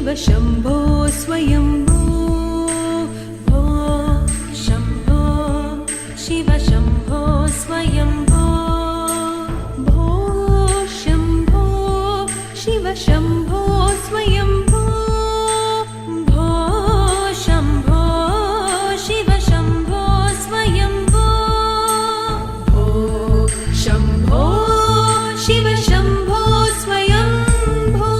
शिव शम्भो स्वयम्भो भो शम्भो शिव शम्भो स्वयम्भो भो शम्भो शिव शम्भो स्वयम्भो भो शम्भो शिव शम्भो स्वयम्भो भो शम्भो शिव शम्भो स्वयम्भो।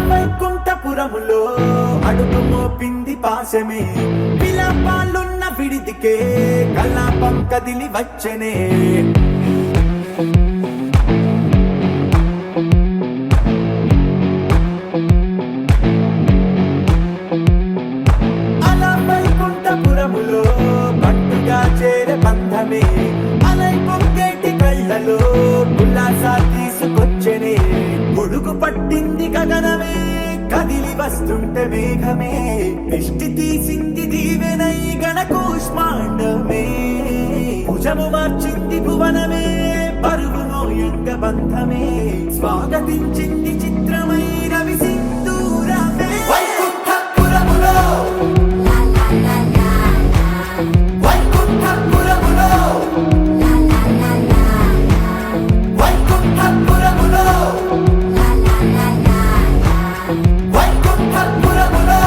వైకుంఠపురములో అడుగు మోపింది పాశమే విలాపాలున్న విడిదికే కలాపం కదిలి వచ్చనే అలా వైకుంఠపురములో పట్టుగా చేరే బంధమే అలై పొంగేటి కళ్ళలో ఉల్లాసా తీసుకొచ్చనే గొడుగు పట్టింది గగనమే కదిలి వస్తుంటే మేఘమే దృష్టి తీసింది దీవెనై గణకూష్మాండమే భుజము మార్చింది భువనమే పరువు మోయంగ బంధమే స్వాగతించింది చిత్రమై రవి సింధూరమే వైకుంఠపురములో వైకుంఠపురములో వైకుంఠపురములో వైకుంఠపురములో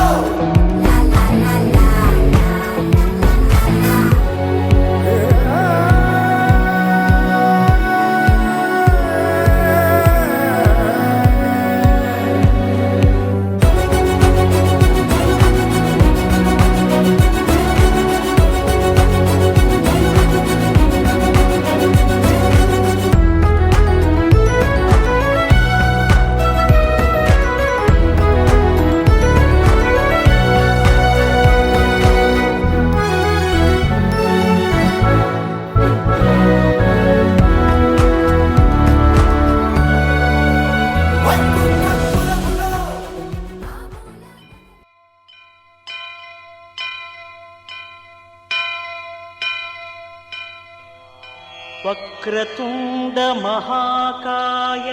వక్రతుండ మహాకాయ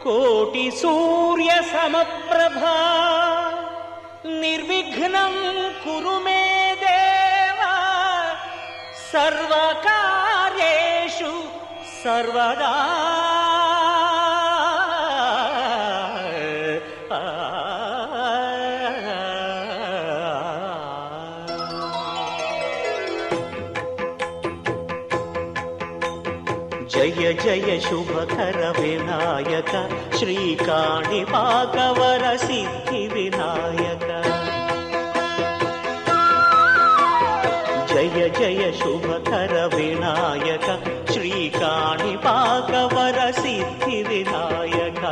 కోటి సూర్య సమప్రభా నిర్విఘ్నం కురు మే దేవ సర్వకార్యేషు సర్వదా జయ జయ శుభకర వినాయక శ్రీకాణిపాకవర సిద్ధి వినాయక జయ జయ శుభకర వినాయక శ్రీకాణిపాకవర సిద్ధి వినాయక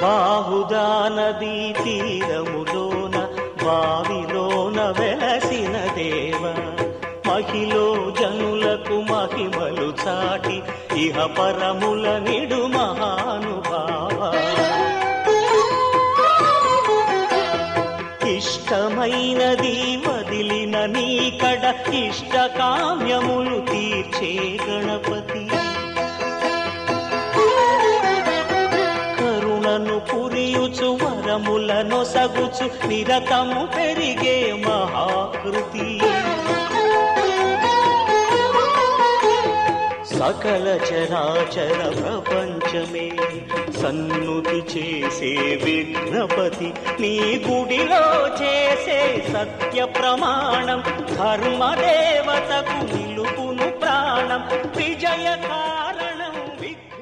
బాహుదా నదీ తీరములోన బావిలోన వెలసిన దేవ మహిలో జనులకు మహిమలు చాటి ఇహ పరముల నిడు మహానుభావ ఇష్టమైనది వదిలిన నీకడ ఇష్ట కామ్యములు తీర్చే గణపతి పురియుచు వరములను సగుచు నిరతము పెరిగే మహాకృతి సకల చరాచర ప్రపంచమే సన్నుతి చేసే విఘ్నపతి నీ గుడిలో చేసే సత్య ప్రమాణం ధర్మదేవతకు నిలుపును ప్రాణం విజయ కారణం విఘ్న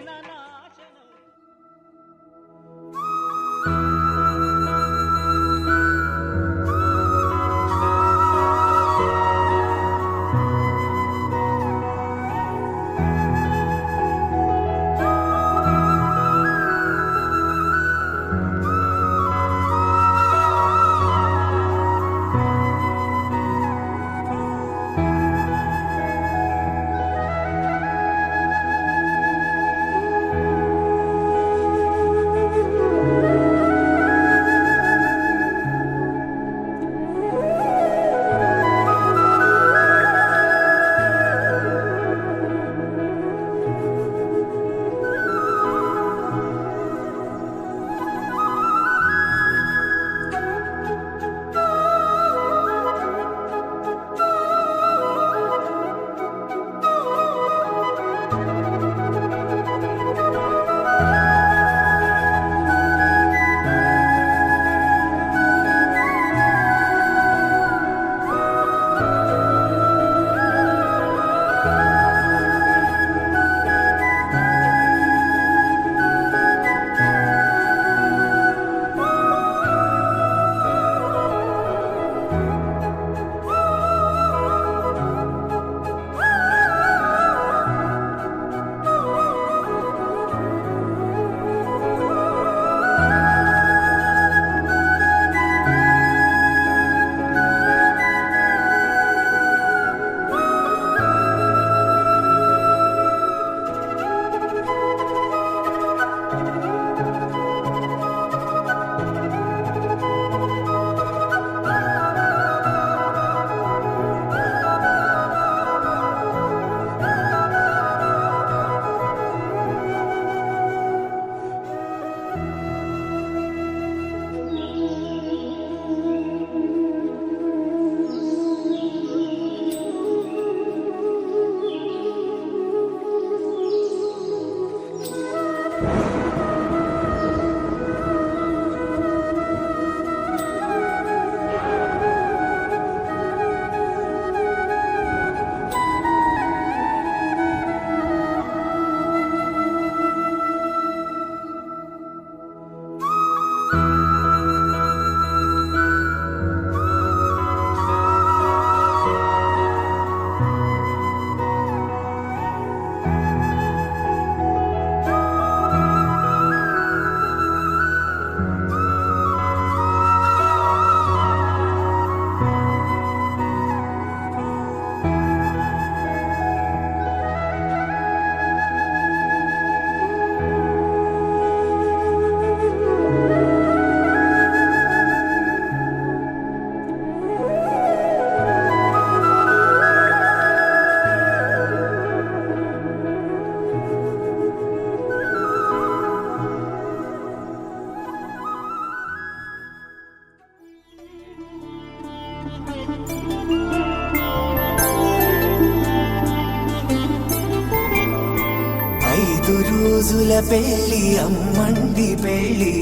రోజుల పెళ్ళి అమ్మండి పెళ్ళి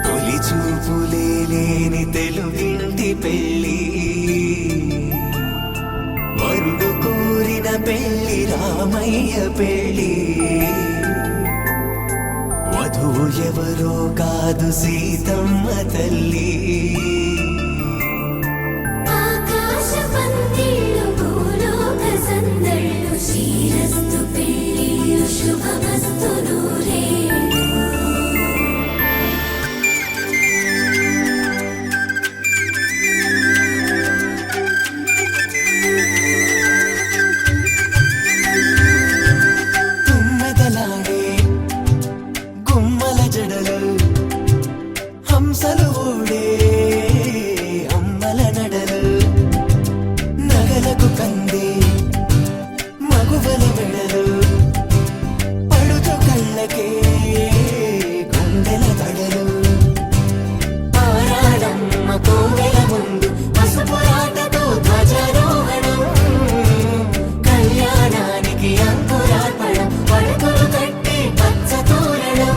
తొలి చూపులే లేని తెలుగింటి పెళ్ళి వరుడు కోరిన పెళ్ళి రామయ్య పెళ్ళి వధువు ఎవరో కాదు సీతమ్మ తల్లి ఆకాశ పందిళ్ళు భూలోక సందళ్ళు శ్రీరస్తు పెళ్ళిళ్ళు శుభమస్తు నూరేళ్ళు తుమ్మెదలాడే గుమ్మల జడలు హంసలు ఊడే అమ్మల నడలు నగలకు కంది మగువల మెడలు పడుచు కళ్ళకే గుండెల తడలు ఆరాడమ్మ కోవెల ముందు పసుపురాటతో ధ్వజారోహణం కళ్యాణానికి అంకురార్పణం పడుకులు కట్టి పచ్చ తోరణం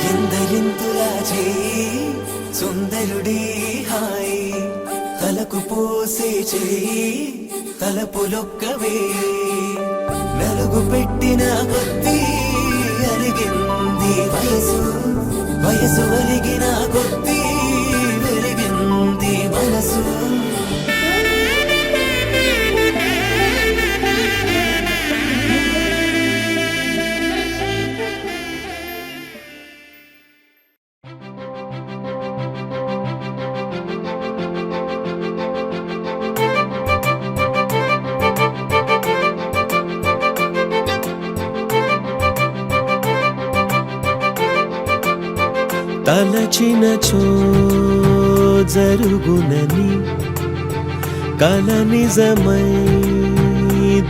ఎందరింతులా చేయి సుందరుడి హాయి తలకు పోసే చేయి తలపులొక్కవే నలుగు పెట్టిన కొద్దీ అరిగింది వయసు వయసు అరిగిన కొద్దీ వెలిగింది మనసు తలచినచో జరుగునని కల నిజమై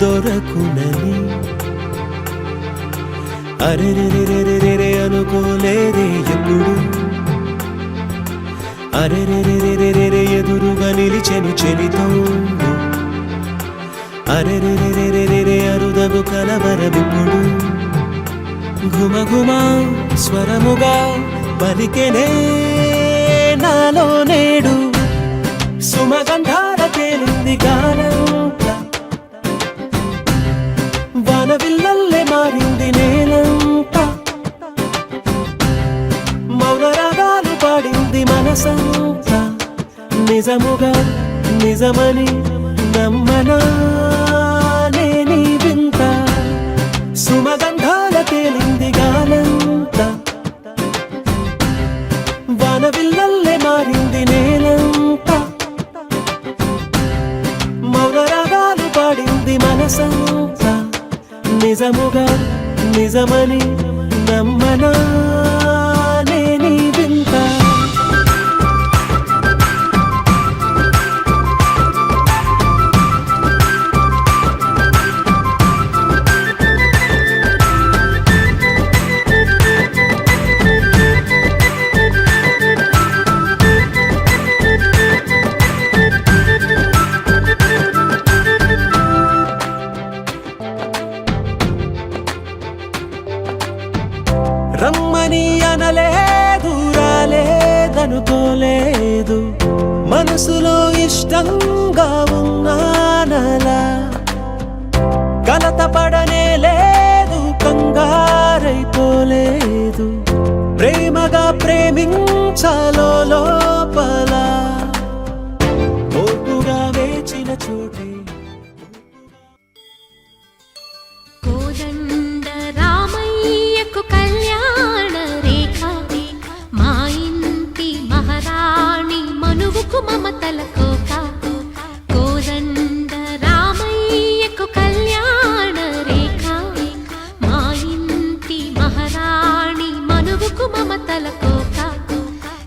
దొరకునని అరెరెరెరెరెరె అనుకోలేదే ఎప్పుడు అరెరెరెరెరెరె ఎదురుగా నిలిచెను చెలితోడు అరెరెరెరెరెరె అరుదగు కలవరమిప్పుడు ఘుమఘుమ స్వరముగా పలికెనే నాలో నేడు సుమగంధాల తేలింది గానంత వానవిల్లల్లే మారింది నేలంత మౌన రాగాలు పాడింది మనసంత నిజముగా నిజమని నమ్మనా నేనీ వింత సుమగంధాల తేలింది గానంత వానవిల్లల్లే మారింది నేలంత మౌన రాగాలు పాడింది మనసంత నిజముగా నిజమని నమ్మనా నేనీ వింత రమ్మని అనలేదు రాలేదనుకోలేదు మనసులో ఇష్టంగా ఉన్నానలా కలత పడనే లేదు కంగారైపోలేదు ప్రేమగా ప్రేమించాలో లోపల ఓపుగా వేచిన చోటే కోదండ రామయ్యకు కళ్యాణ రేఖ మా ఇంటి మహారాణి మనువుకు మమతల కోక కోదండ రామయ్యకు కళ్యాణ రేఖ మా ఇంటి మహారాణి మనువుకు మమతల కోక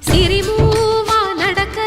సిరిమూవ నడక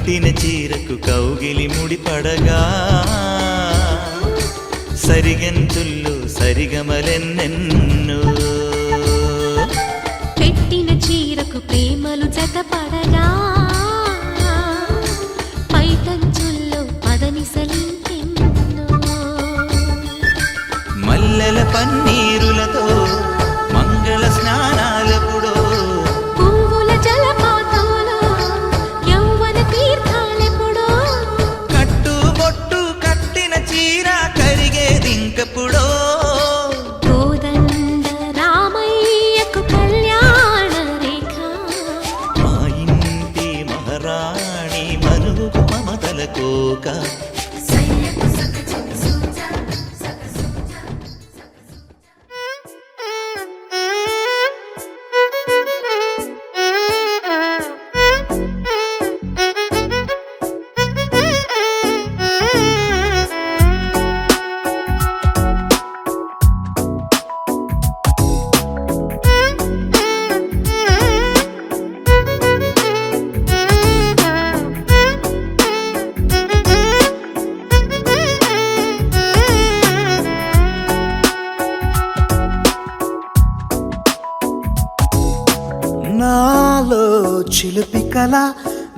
కట్టిన చీరకు కౌగిలి ముడిపడగా సరిగంతుల్లో సరిగమలెన్నెన్నో పెట్టిన చీరకు ప్రేమలు జతపడగా పైటంచుల్లో పదనిసలింకెన్నో మల్లెల పన్నీరులతో మంగళ స్నానాలెప్పుడో పువ్వుల జలపాతంలో యౌవన తీర్థాలెప్పుడో కట్టుబొట్టు కట్టిన చీర కరిగేదింకప్పుడో కోదండ రామయ్యకు కళ్యాణ రేఖ మా ఇంటి మహారాణి మనుగు మమతల కోక నాలో చిలిపి కల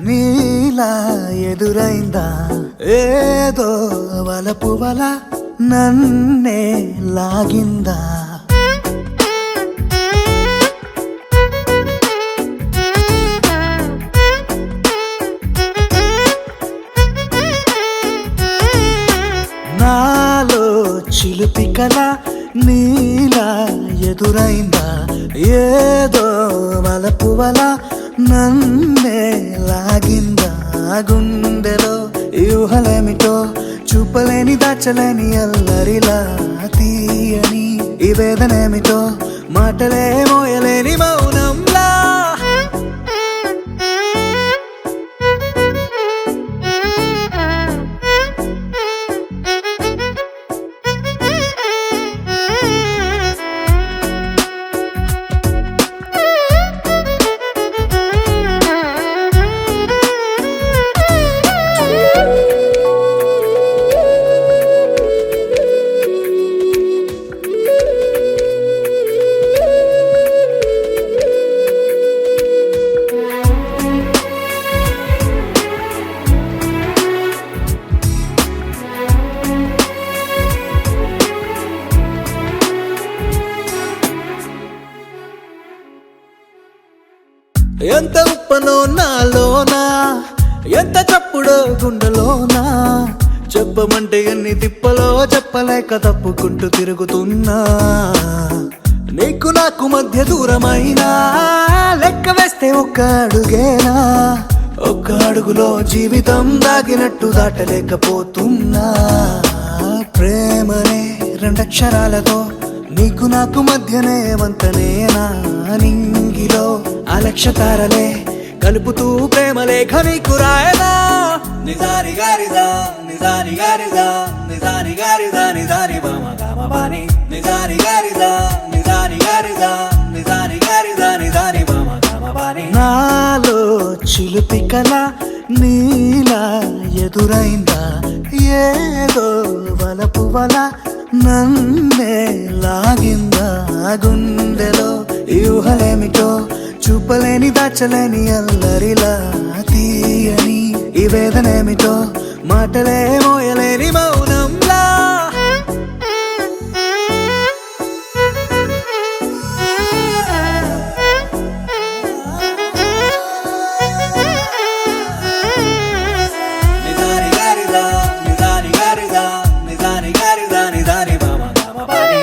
నీలా ఎదురైందా ఏదో వలపు వల నన్నే లాగిందా నాలో చిలిపి కల నీలా ఎదురైందా ఏదో వలపు వల నన్నే లాగిందా గుండెలో యూహలేమిటో చూపలేని దాచలేని అల్లరిలా తీయని ఈ వేదనేమిటో మాటలే మోయలేని మౌనంలా ఎంత ఉప్పనో నాలోనా ఎంత చప్పుడో గుండెలోనా చెప్పమంటే ఎన్ని తిప్పలో చెప్పలేక తప్పుకుంటూ తిరుగుతున్నా నీకు నాకు మధ్య దూరమైనా లెక్క వేస్తే ఒక్క అడుగేనా ఒక్క అడుగులో జీవితం దాగినట్టు దాటలేకపోతున్నా ప్రేమనే రెండక్షరాలతో నీకు నాకు మధ్యనే వంతనేనా నింగిలో అలక్ష్య తారలే కలుపుతూ ప్రేమ లేఖ నీకు రాయనా నిజాని గారిదా నిజాని గారిదా నిజాని గారిదా నిజాని బామ గామ బాని నిజాని గారిదా నిజాని గారిదా నిజాని గారిదా నిజాని బామ గామ బాని నాలో చిలిపి కల నీలా ఎదురైందా ఏదో వలపు వల నన్నే లాగిందా గుండెలో యూహలేమిటో చూపలేని దాచలేని అల్లరిలా తీయని ఈ వేదనేమిటో మాటలే మోయలేని మౌనంలా నిజాని గారిదా నిజాని గారిదా నిజాని గారిదా నిజాని బామ గామ బాని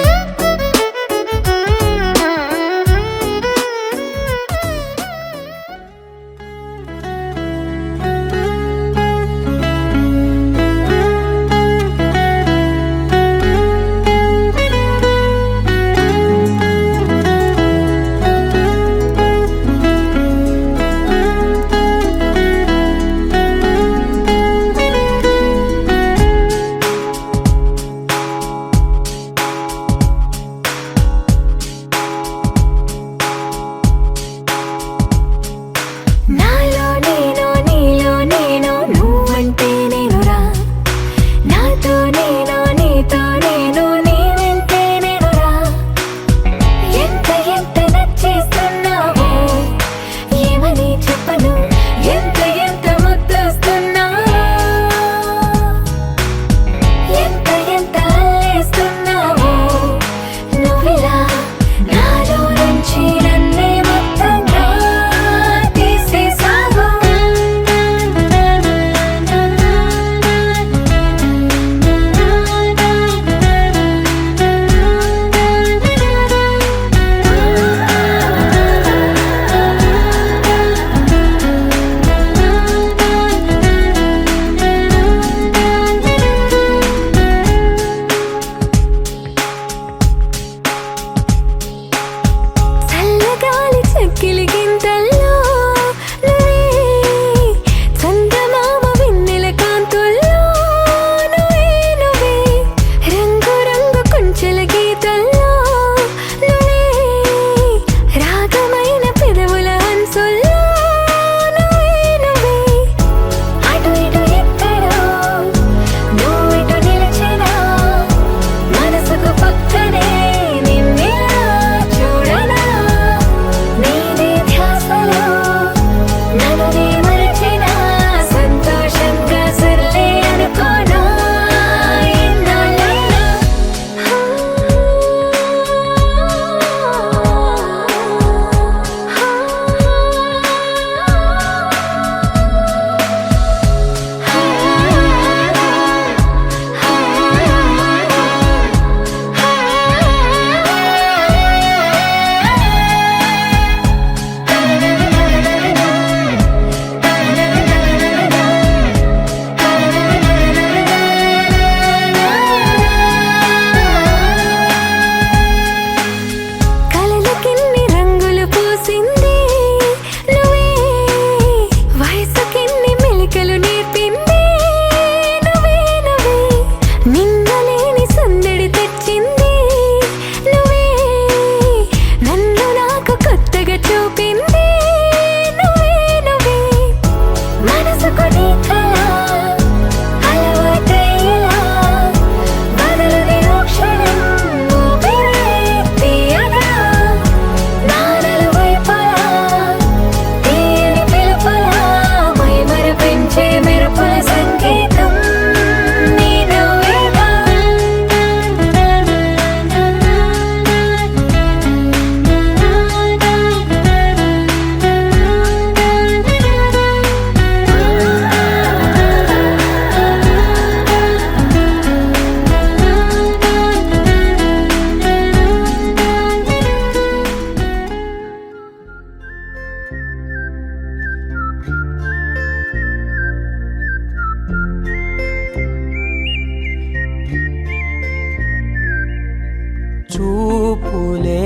చూపులే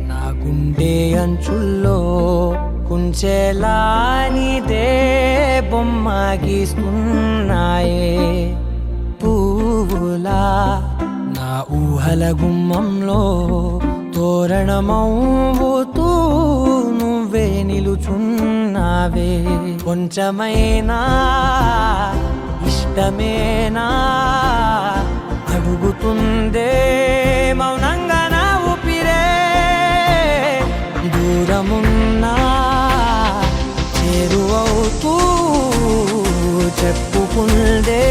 నా గుండె అంచుల్లో కుంచెలా నీదే బొమ్మ గీస్తున్నాయే పువ్వులా నా ఊహల గుమ్మంలో తోరణమవుతూ నువ్వే నిలుచున్నావే కొంచెమైనా ఇష్టమేనా అడుగుతుందే మౌనంగా నా ఊపిరే దూరమున్నా చేరువవుతూ చెప్పుకుందే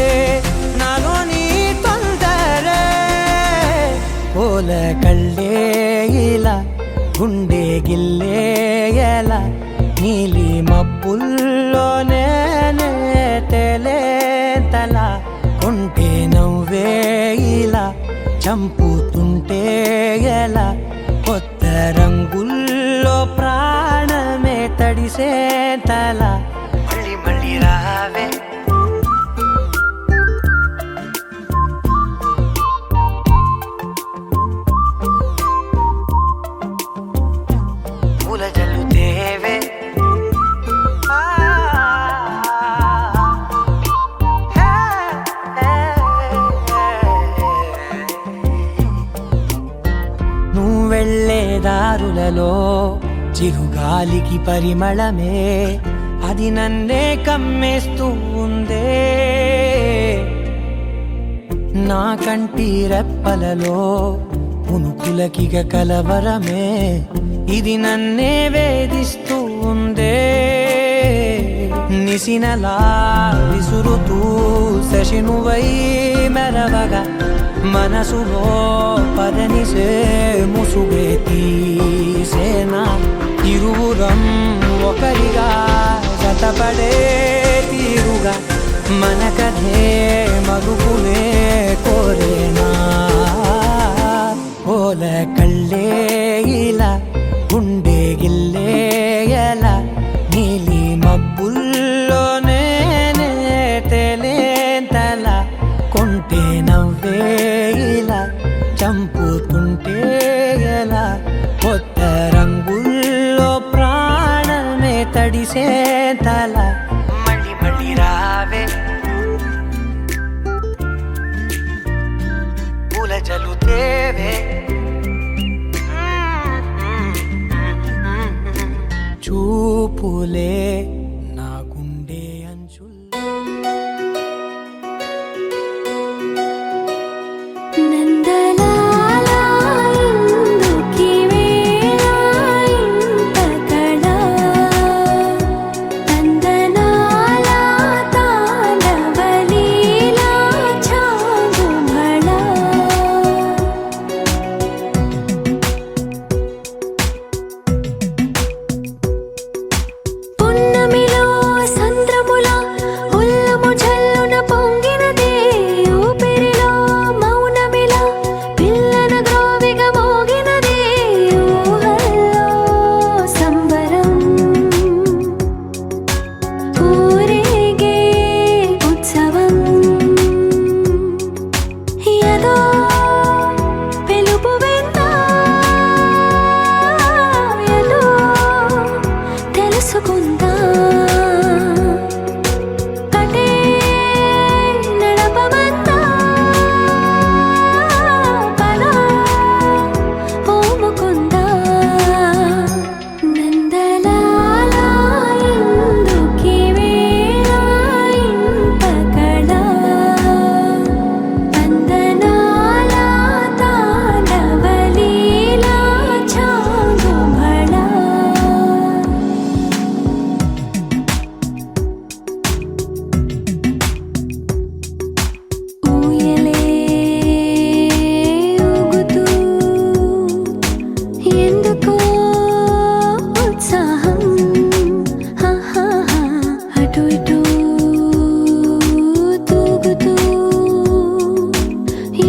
నాలో నీ తొందరే పోల కళ్ళే ఇలా గుండె గిల్లే ఎలా నీలి మబ్బుల్లోనే తల కొంటే నవ్వే ఇలా చంపుతుంటే ఎలా కొత్త రంగుల్లో ప్రాణమే తడిసే తల మళ్ళీ మళ్ళీ రావే పూల జల్లుతేవే నువ్వెళ్ళే దారులలో చిరుగాలికి పరిమళమే అది నన్నే కమ్మేస్తూ ఉందే నా కంటి రెప్పలలో పునుకులకిగ కలవరమే ఇది నన్నే వేధిస్తూ ఉందే నిసినలా విసురుతూ శశినువై మెరవగా మనసులో పదనిసే ముసుగే తీసేనా ఇరువురం ఒకరిగా జతపడే తీరుగా మన కథే మరుగునే కోరేనా పోల కళ్ళే ఇలా గుండె గిల్లే ఎలా నీలి మబ్బుల్లోనే తేలేంతల కొంటే నవ్వే ఇలా చంపుతుంటే ఎలా కొత్త రంగుల్లో ప్రాణమే తడిసే తల మళ్ళీ మళ్ళీ రావే పూల జల్లుతేవే చూపులే నా గుండె అంచుల్లో నందలాలా ఇందుకి వేళ ఇంత కళ నందనాల తాండవలీలా చాగుమళ పున్నమిలో సంద్రముల ఉల్లము జల్లున పొంగినదే ఊపిరిలో మౌనమిలా పిల్లన గ్రోవిగా మోగినదే ఊహల్లో సంబరం ఊరేగే ఉత్సవం ఏదో పిలుపు విందా ఏదో తెలుసుకుందా కటే నడపమందా పద ఓముకుందా నందలాల ఇందుకి వేళ ఇంత కళ నందనాల తాండవలీలా చాగుమళ ఊయలే ఊగుతూ ఎందుకో ఉత్సాహం అటు ఇటు తూగుతూ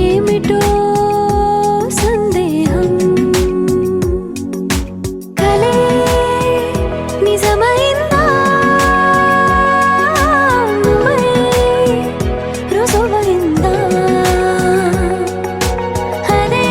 ఏమిటో సందేహం కలే నిజమైందా నువ్వై రుజువైందా అదే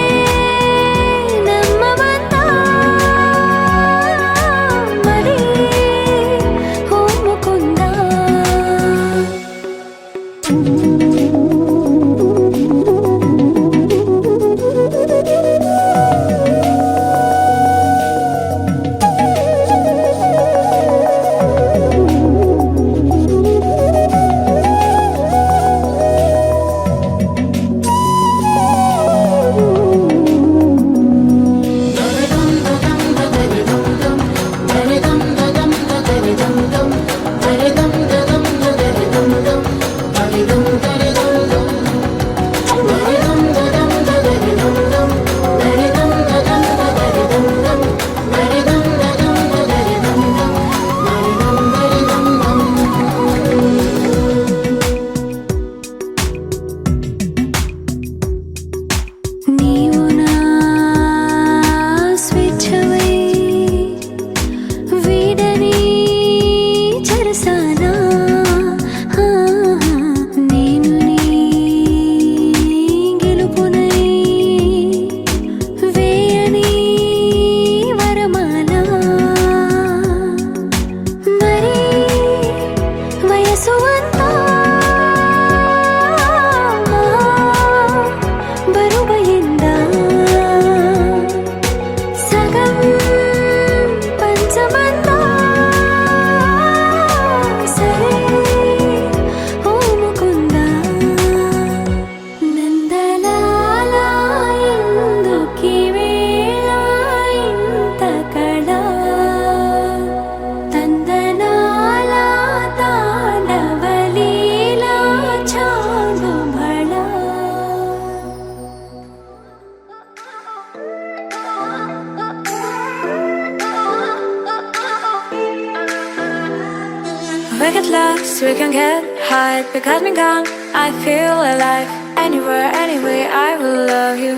We get lost, we can get high. Because me gone, I feel alive. Anywhere, anyway, I will love you.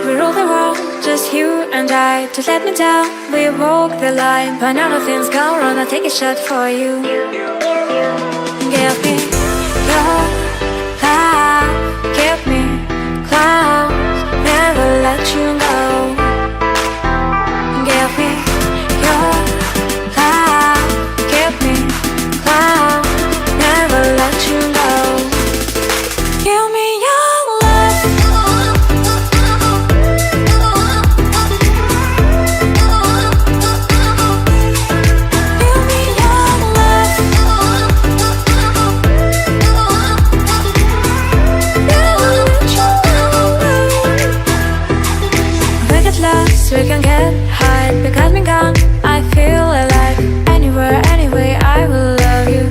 We rule the world, just you and I. Just let me down, we walk the line. But now the things go wrong, I'll take a shot for you. Give me your love, give me clouds, never let you go. Give me your love, give me clouds, never let you go. Give me your love. Give me your love. Never let you go. We get lost, we can get high. Because me gone, I feel alive. Anywhere, anyway, I will love you.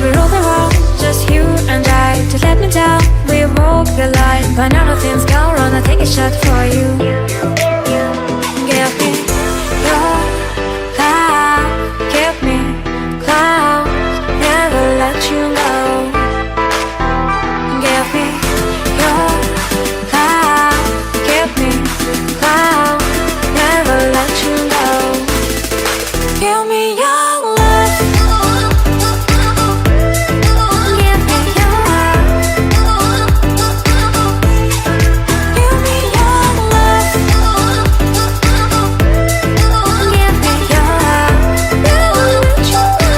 We rule the world, just you and I. Just let me down, we walk the line. But now the things go wrong, I'll take a shot for you. Give me your love, give me clouds, never let you go. Give me your love, give me clouds, never let you go. Give me your love. Give me your love. Give me your love. Give me your love. Never let you go.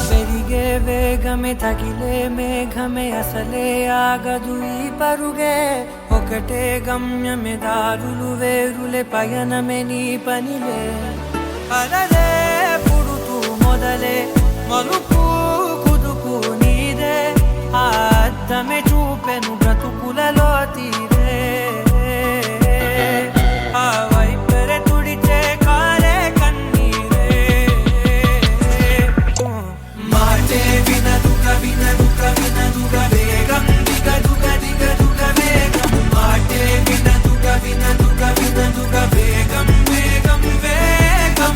పెరిగే వేగమే తగిలే మేఘమే అసలే ఆగదు ఈ పరుగే ఒకటే గమ్యమే దారులు వేరులే పయనమే నీ పనిలే అలలే పుడుతూ మొదలే మలుపు కుదుపు నీదే ఆ అద్దమే చూపెను బ్రతుకులలో తీరే ఆ వైపరే తుడిచే కారే కన్నీరే మాటే వినదుగ వినదుగ వినదుగ వేగం దిగ దుగ దిగ దుగ వేగం మాటే వినదుగ వినదుగ వినదుగ వేగం వేగం వేగం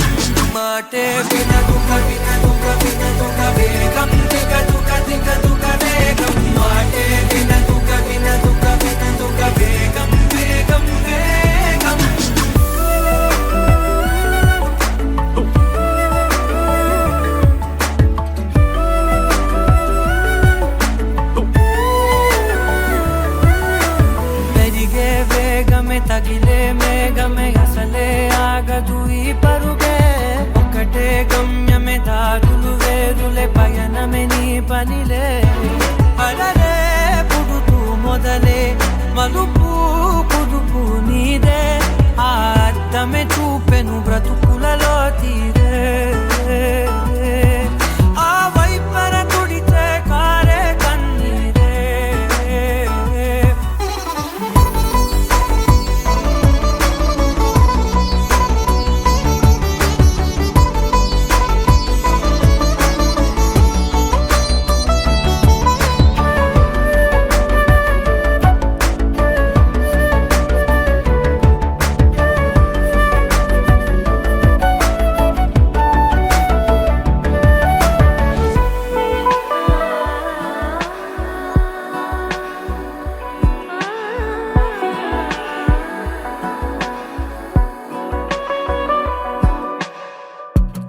మాటే వినదుగ వినదుగ వినదుగ వేగం దిగ దుగ దిగ దుగ వేగం మాటే వినదుగ వినదుగ వినదుగ వేగం వేగం వేగం పెరిగే వేగమే తగిలే మేఘమే అసలే ఆగదు ఈ పరుగే ఒకటే గమ్యమే దారులు వేరులే పయనమే నీ పనిలే అలలే పుడుతూ మొదలే మలుపు కుదుపు నీదే ఆ అద్దమే చూపెను బ్రతుకులలో తీరే ఆ వైపర తుడిచే కారే కన్నీరే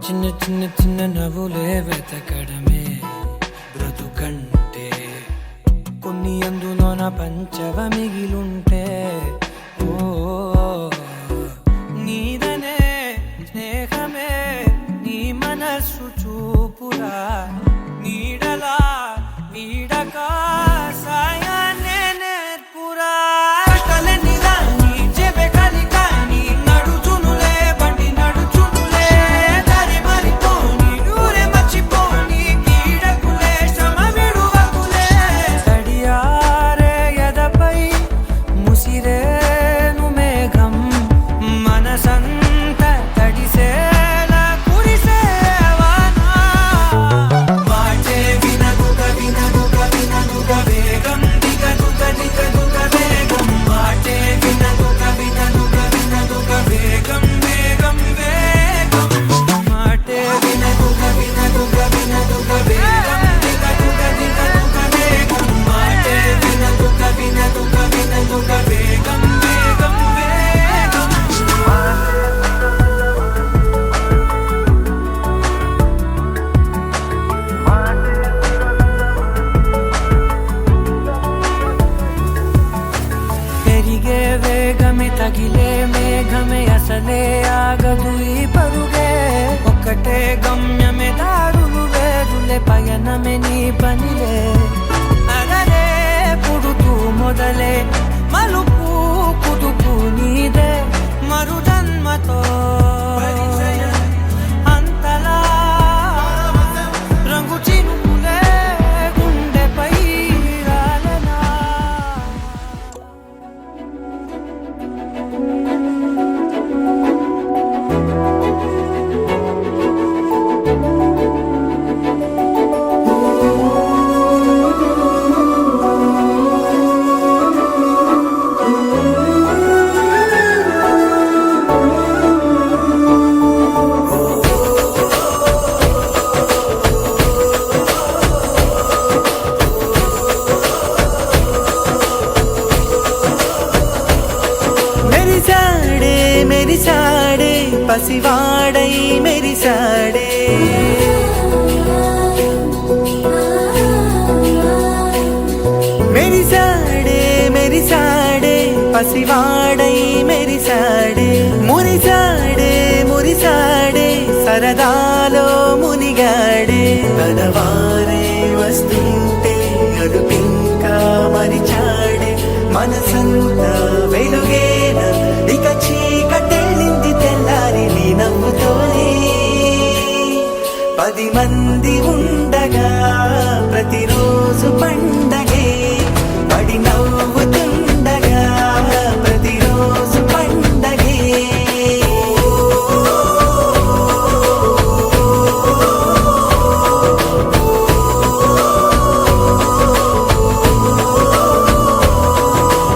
చిన్న చిన్న చిన్న నవ్వులే వెతకడమే బ్రతుకంటే కొన్ని అందులోన పంచవ మిగిలుంటే ఓ నీదనే స్నేహమే నీ మనస్సు చూపురా నీడలా నీడక సాయాన్నే నేర్పురా కలని రాని చెబె కలికాని నడుచునులే బండి నడుచునులే దారి మరిపోని ఊరే మర్చిపోని తగిలే మేఘమే అసలే ఆగదు ఈ పరుగే ఒక్కటే గమ్యమే దారులు వేరులే పయనమే నీ పనిలే అరరే పుడుతూ మొదలే మలుపు కుదుపు నీదే మరు జన్మతో అంతలా రంగు చినుకులే గుండెపై రాలనా మెరిసాడే మెరిసాడే పసివాడై మెరిసాడే మెరిసాడే మెరిసాడే పసివాడై మెరిసాడే మురిసాడే మురిసాడే సరదాలో మునిగాడే తనవారే వస్తుంటే అడుపింకా మరిచాడే మనసంతా వెలుగేన ఇక చీకటెళ్ళింది తెల్లారి నీ నవ్వుతోనే 10 మంది ఉండగా ప్రతిరోజు పండగే పడి నవ్వుతుండగా ప్రతిరోజు పండగే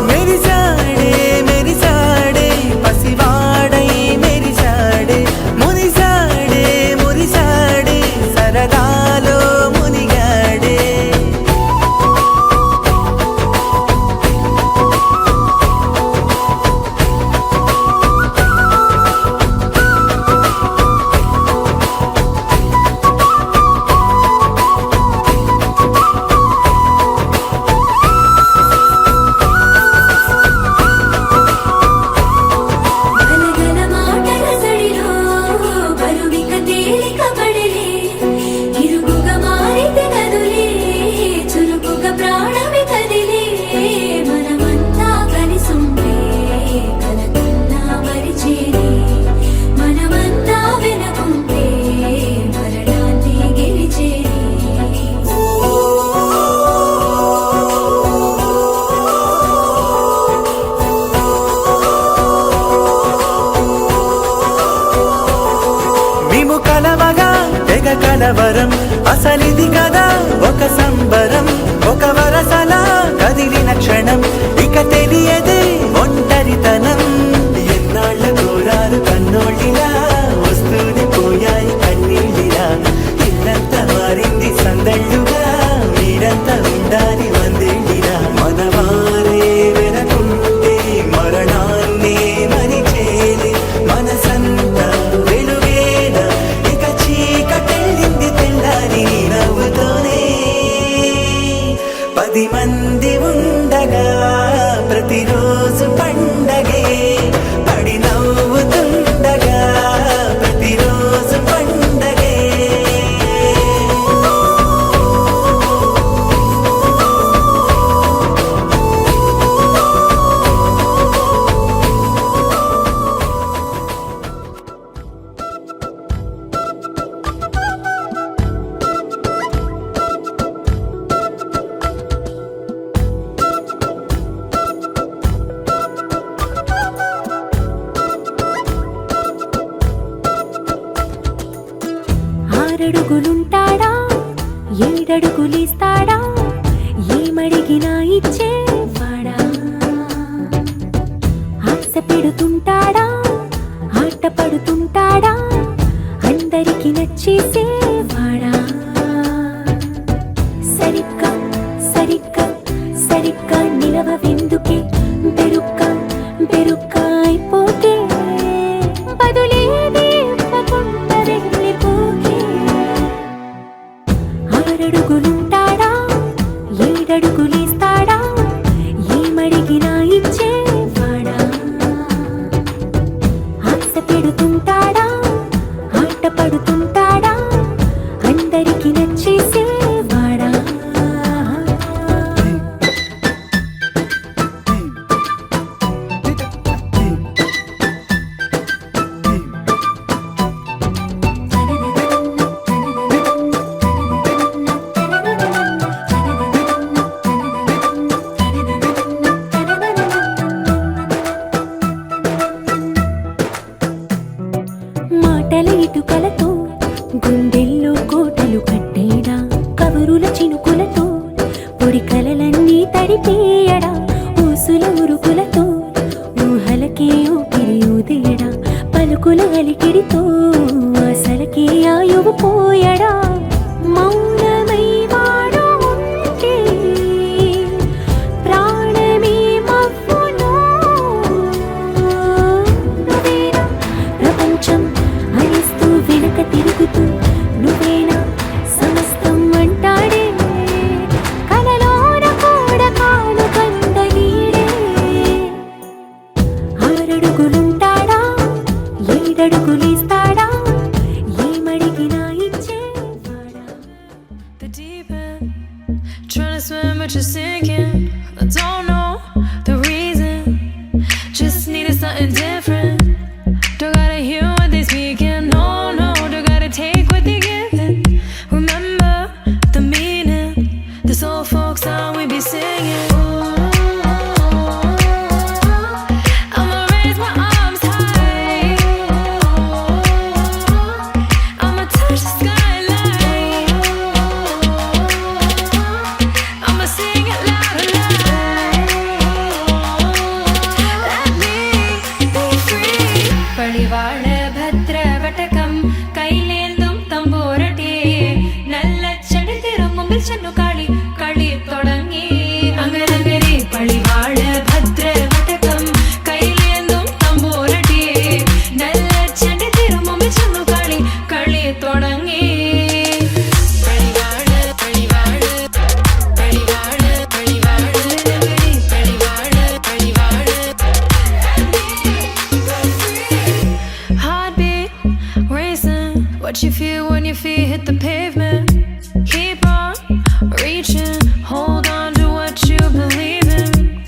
మెరిసాడే మెరిసాడే పసివాడై మెరిసాడే మురిసాడే మురిసాడే సరదాలో మునిగాడే గలగల మాటల సడిలో బరువిక తేలిక పడలే ఇరుకుగా మారితే కదులే చురుకుగా ప్రాణమి కదిలే మనమంతా కలిసుంటే కలకన్నా మరిచేనే మనమంతా వెనకుంటే మరణాన్ని గెలిచేనే మేము కలవగా తెగ కలవరం అసలిది కదా ఒక సంబరం ఒక వరసలా కదిలిన క్షణం ఇక తెలియదే ఒంటరితనం ఎన్నాళ్ళ కోరారు కన్నోళ్ళిలా వస్తూనే పోయాయి కన్నీళ్ళిలా ఇల్లంతా మారింది సందళ్ళుగా మీరంతా ఉండాలి వందేళ్ళిలా మనవారే వెనకుంటే మరణాన్ని మరిచేది మనసంతా వెలుగేన ఇక చీకటెళ్ళింది తెల్లారి నీ నవ్వుతోనే 10 మంది ఉండగా ప్రతిరోజు పండగే పడి నవ్వుతుండగా ప్రతిరోజు పండగే ఆరడుగులుంటాడా ఏడడుగులిస్తాడా ఏమడిగినా ఇచ్చేవాడా ఆశ పెడుతుంటాడా ఆట పడుతుంటాడా అందరికి నచ్చేసేవాడా సరిగ్గా సరిగ్గా సరిగ్గా నిలవవెందుకే బెరుక్క బెరుక్క అయిపోతే బదులేది ఇవ్వకుండా వెళ్ళిపోకే ఆరడుగులుంటాడా ఏడడుగులేస్తాడా ఏమడిగినా ఇచ్చేవాడా what you feel when your feet hit the pavement. Keep on reaching, hold on to what you believe in.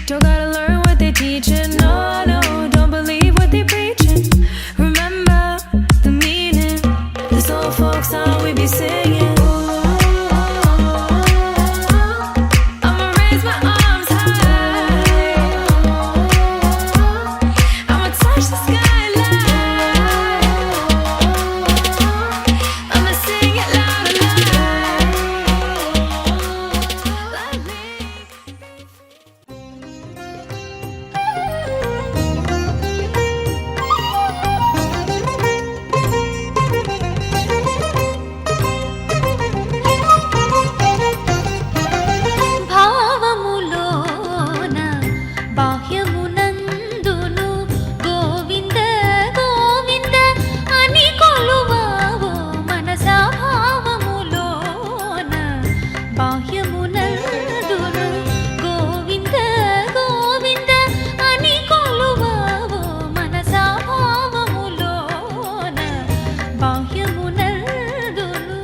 Don't gotta learn what they teaching, no, no, don't believe what they preaching. Remember the meaning, this old folk song we be singing. I'ma raise my arms high, I'ma touch the skyline, I'ma sing it loud and loud. Let me భావములోన బాహ్యమునందును Govinda Govinda అని కొలువావో మనసా. భావములోన బాహ్యమునందును గోవింద గోవింద అని కొలువావో మనసా. భావములోన బాహ్యమునందును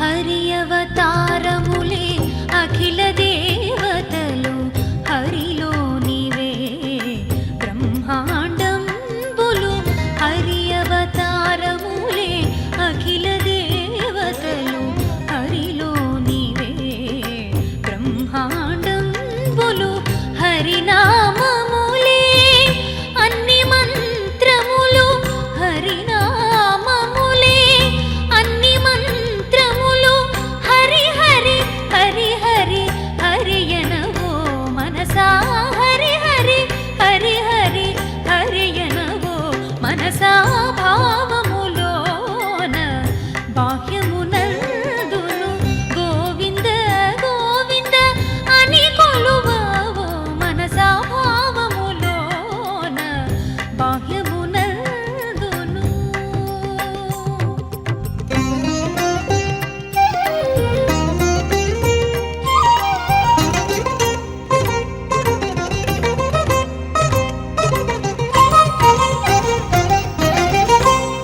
హరి అవతారములే అఖిల దేవతలు హరిలో నీవే బ్రహ్మాండంబులు. హరి అవతారములే అఖిల దేవతలు హరిలో నీవే బ్రహ్మాండంబులు. హరినామములే అన్ని మంత్రములు, హరినామములే అన్ని మంత్రములు. హరి హరి హరి హరి హరియనవో మనసా. హరి హరి హరి హరి హరియనవో మనసా. భావములోన బాహ్యమునందును గోవింద గోవింద అని కొలువావో మనసా. భావములోన బాహ్యమునందును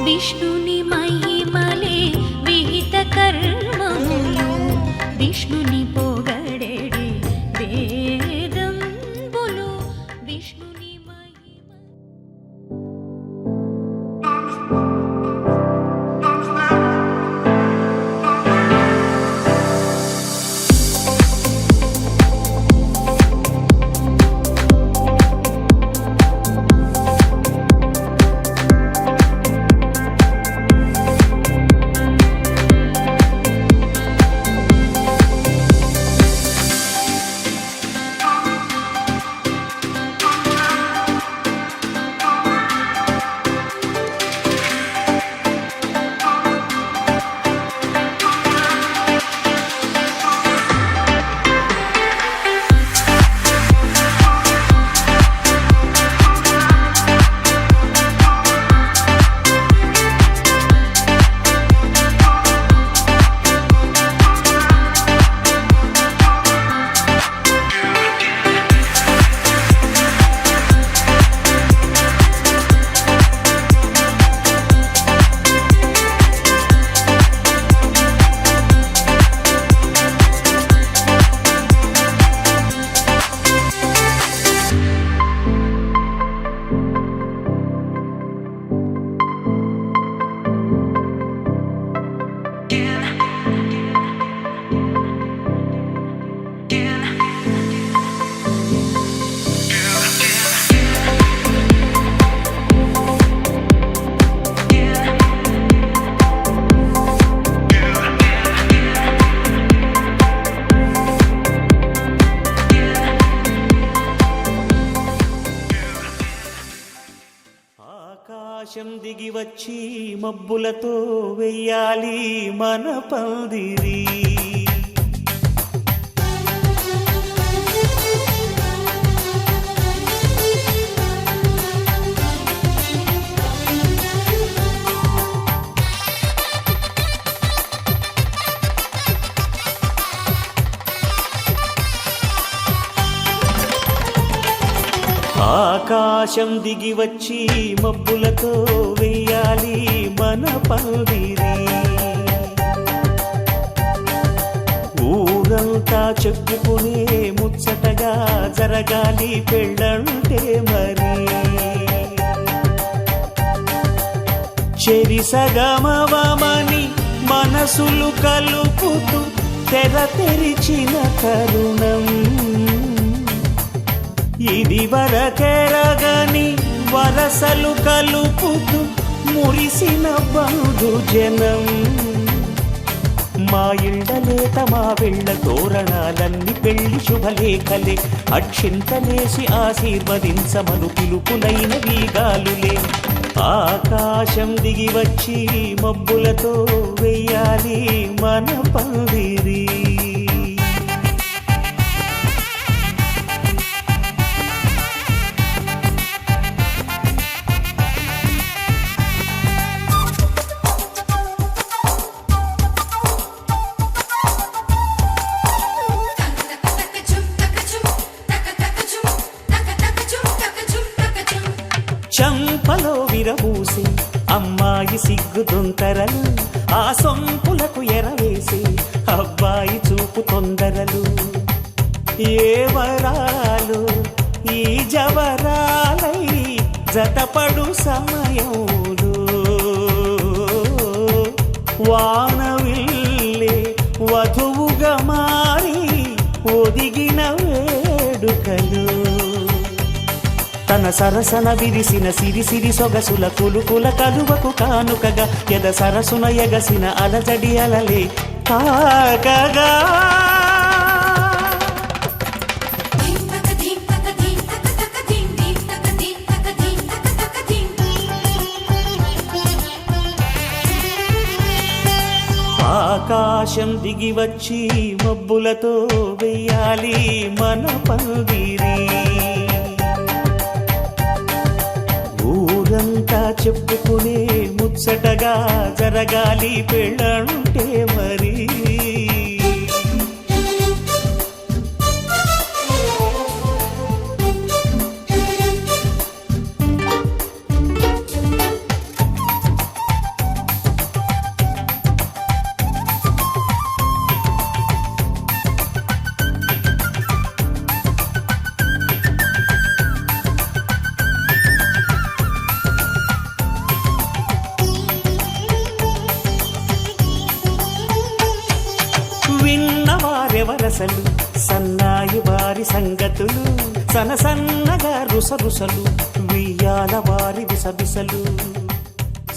విష్ణుని మహిమలే విహిత కర్మములు, విష్ణుని పొగడెడి వేదంబులు. విష్ణుని మహిమ ఆకాశం దిగి వచ్చి మబ్బులతో వెయ్యాలి మన పందిరి. ఆకాశం దిగి వచ్చి మబ్బులతో వెయ్యాలి మన పందిరి. ఊరంతా చెప్పుకునే ముచ్చటగా జరగాలి పెళ్ళంటే మరి. చెరిసగమవమని మనసులు కలుపుతూ తెర తెరిచిన తరుణం. ఇది వరకెరగని వరసలు కలుపుతూ మురిసిన బంధుజనం. మా ఇళ్ళలేత మా వెళ్ళ తోరణాలన్నీ పెళ్లి శుభలేఖలే. అక్షింతలేసి ఆశీర్వదించమను పిలుపులైన వీగాలులే. ఆకాశం దిగి వచ్చి మబ్బులతో వెయ్యాలి మన పందిరి. చంపలో విరబూసి అమ్మాయి సిగ్గుదొంతరలు. ఆ సొంపులకు ఎరవేసి అబ్బాయి చూపు తొందరలు. ఏ వరాలు ఈ జవరాలై జతపడు సమయంలో. వానవిల్లే వధువుగా మారి ఒదిగిన వేడుకలు. తన సరసన విరిసిన సిరిసిరి సొగసుల కులుకుల కలువకు కానుకగా ఎద సరసున ఎగసిన అలజడి అలలే తాకగా. ఆకాశం దిగి వచ్చి మబ్బులతో వెయ్యాలి మన పందిరి. ఊరంతా చెప్పుకునే ముచ్చటగా జరగాలి పెళ్ళంటే మరి. విన్నవారెవరసలు సన్నాయి వారి సంగతులు. సనసన్నగా రుసరుసలు వియ్యాల వారి విసబిసలు.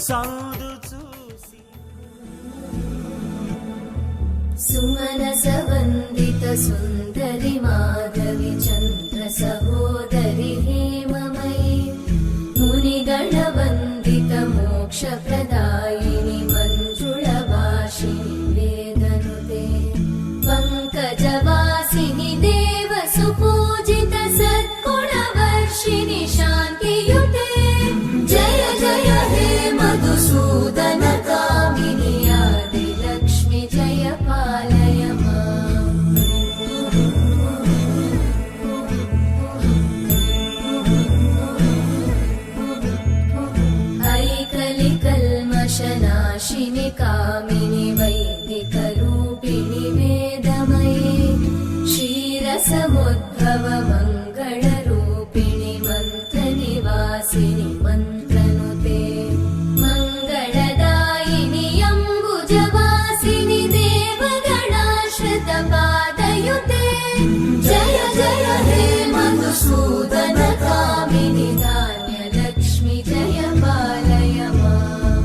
సాధు చూసి సుమనస వందిత సుందరి మాధవి చంద్ర సహోదరి హేమమయీ మునిగణ వందిత మోక్ష ప్రదాయిని మంజుళ భాషిని వేదనుతే పంకజవాసిని దేవ సుపూజిత సద్గుణ వర్షిణి శాంతియుతే. జయ జయ హే మధుసూదన కామిని ఆది లక్ష్మి జయ పాలయ మాం. ఐకలి కల్మషనాశిని కామిని వైదిక రూపిణి వేదమయీ క్షీరసముద్భవ మంగళ రూపిణి మంత్ర నివాసిని మంత్రనుతే మంగళదాయిని అంబుజవాసిని దేవగణాశ్రిత పాదయుతే. జయ జయ హే మధుసూదన కామిని ధాన్యలక్ష్మి జయ పాలయ మాం.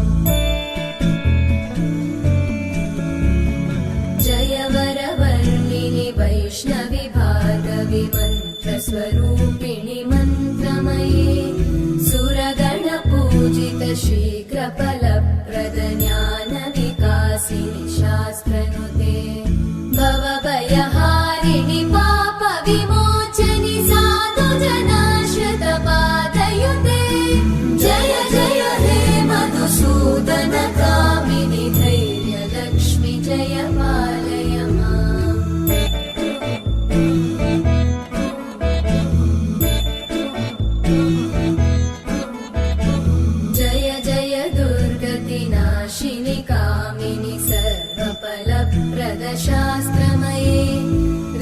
जय जय दुर्गतिनाशिनि कामिनि सर्वफलप्रदशास्त्रमये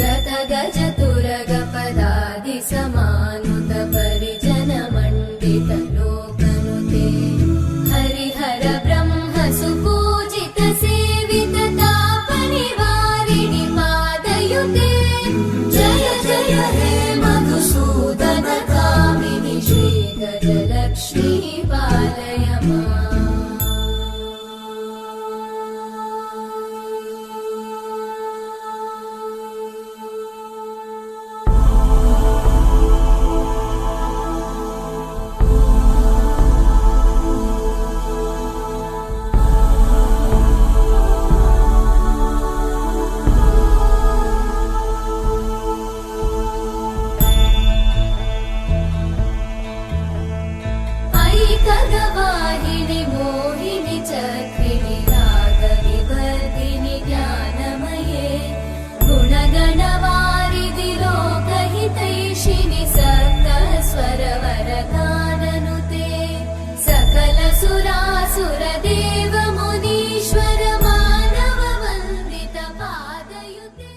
रतगजतुरगपदादिसमानुत परिजनमण्डितलोकनुते हरिहर ब्रह्म सुपूजित सेवित तापनिवारिणि पादयुते जय जय हे मधुसूदन कामिनि श्रीगजलक्ष्मी पालय माम्। ऐकगवाहिनि मोहिनि चक्रिणि रागविवर्धिनि ज्ञानमये गुणगणवारिधि लोकहितैषिणि सप्तस्वरवरदाननुते सकलसुरासुरदेव मुनीश्वर मानव वन्दित पादयुते।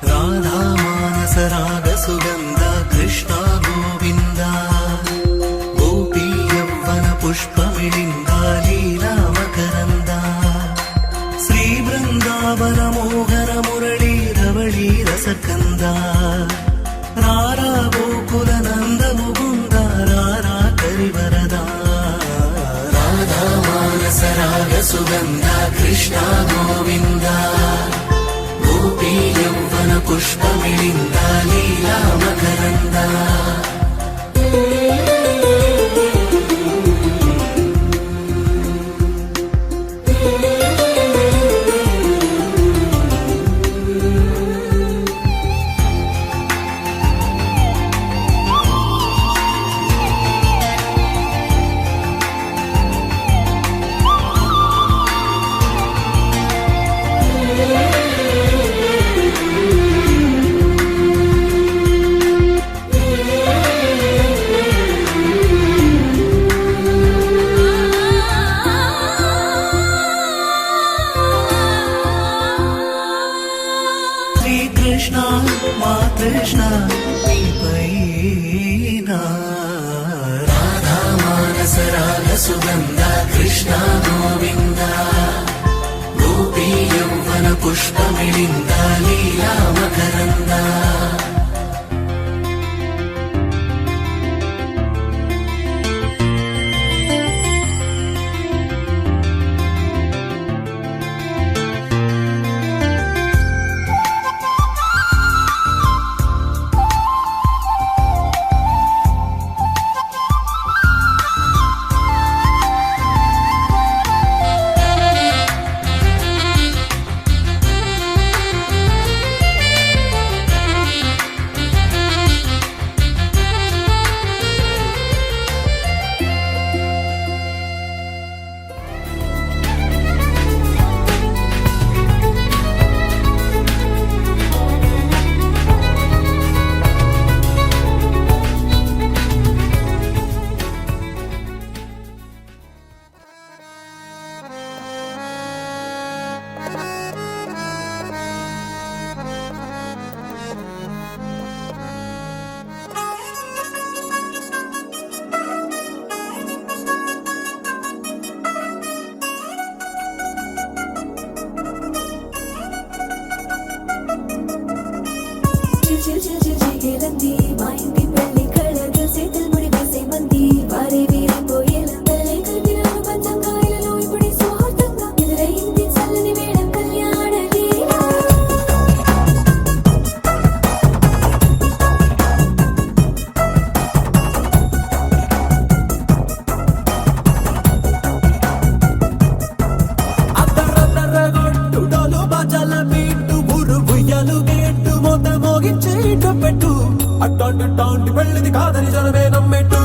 राधा मानस राग सुगंध कृष्ण गोविंद गोपी यौवन पुष्पमिलिंद लीला मकरंद श्री वृंदावन मोहन मुरली रवळी रसकंद रारा गोकुल नंद मुकुंद रारा करिवरदा राधा मानस राग सुगंध कृष्ण गोविंद गोपी यौवन पुष्पमिलिंद लीला मकरंद कृष्ण मा कृष्ण पैना राधा मानस राग सुगंध कृष्ण गोविंद गोपी यौवन पुष्पमिलिंद लीला मकरंद ಗೆಳತಿ ಮಾ ಇಂಟಿ ಬೆಳ್ಳಿ ಕಳೆದ ಸೇತಲ್ ಮುಡಿ ಬೇಸೆ ಮಂದಿ ವಾರೆ ವೀರ పోయేలందలే కలిపినాను పంచంగాయలలో ఇప్పుడు సౌహృదంగా ఎదురై ఇంటి చల్ల అట్టాంటి పెళ్ళిది కాదని జనమే నమ్మెట్టు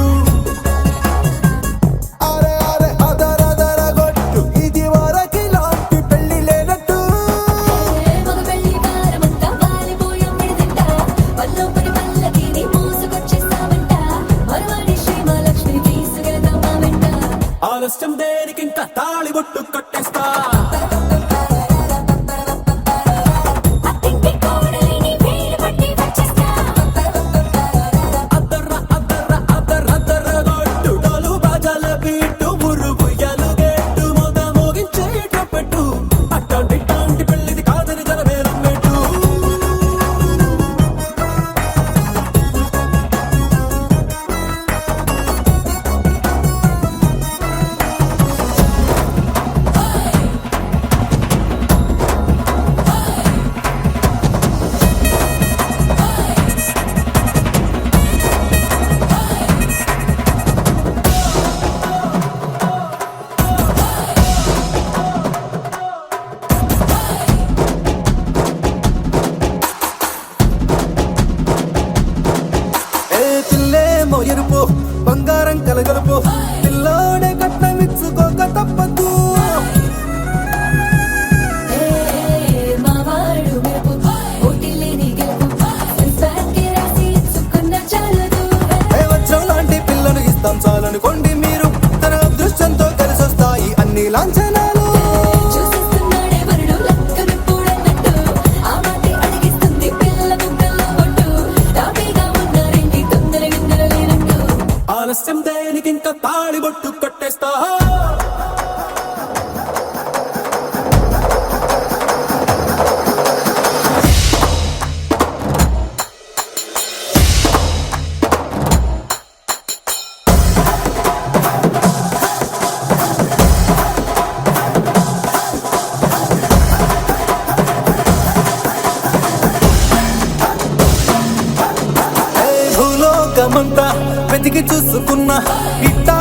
అరే అరే అదరదరగొట్టు ఇది వరకిలాంటి పెళ్లి లేనట్టు మగ పెళ్లి వారమంతా వాలిపోయాం విడిదింట పల్లో పని పల్లకిని మోసుకొచ్చేస్తామంట మరవాడి శ్రీమహాలక్ష్మిని తీసుకెళ్దాం మా వెంట ఆలస్యం దేనికి ఇంకా తాళిబొట్టు కట్టేస్తా అత్తింటి కోడలిని వేలు పట్టి వచ్చేస్తా అద్దరగొట్టు డోలు బాజాల బీటు మురుగు ఎలుగెట్టు మొద మోగించేటపెట్టు అట్టాంటి పెళ్ళిది కాదని జనమే నమ్మెట్టు ఏ పిల్లేమో ఎరుపు బంగారం కలగలుపు పిల్లోడే కట్నమిచ్చుకోక తప్పదు మా వాడు మెరుపు ఓటిల్లేని గెలుపు సెన్సార్కి రాసి ఇచ్చుకున్న చాలదు ఏ వచ్చం లాంటి పిల్లను ఇస్తాం చాలనుకోండి మీరు తన అదృష్టంతో కలిసొస్తాయి అన్ని లాంఛనాలు చూసేస్తున్నాడే వరుడు లక్కని పూడన్నట్టు ఆ మాటే అడిగిస్తుంది పిల్ల ముద్దల్లో కొట్టు టాపీగా ఉన్నారేంటి తొందర గిందర లేనట్టు ఆలస్యం దేనికి ఇంకా తాళిబొట్టు కట్టేస్తా ఏ భూలోకమంతా వెతికి చూసుకున్న ఇట్టా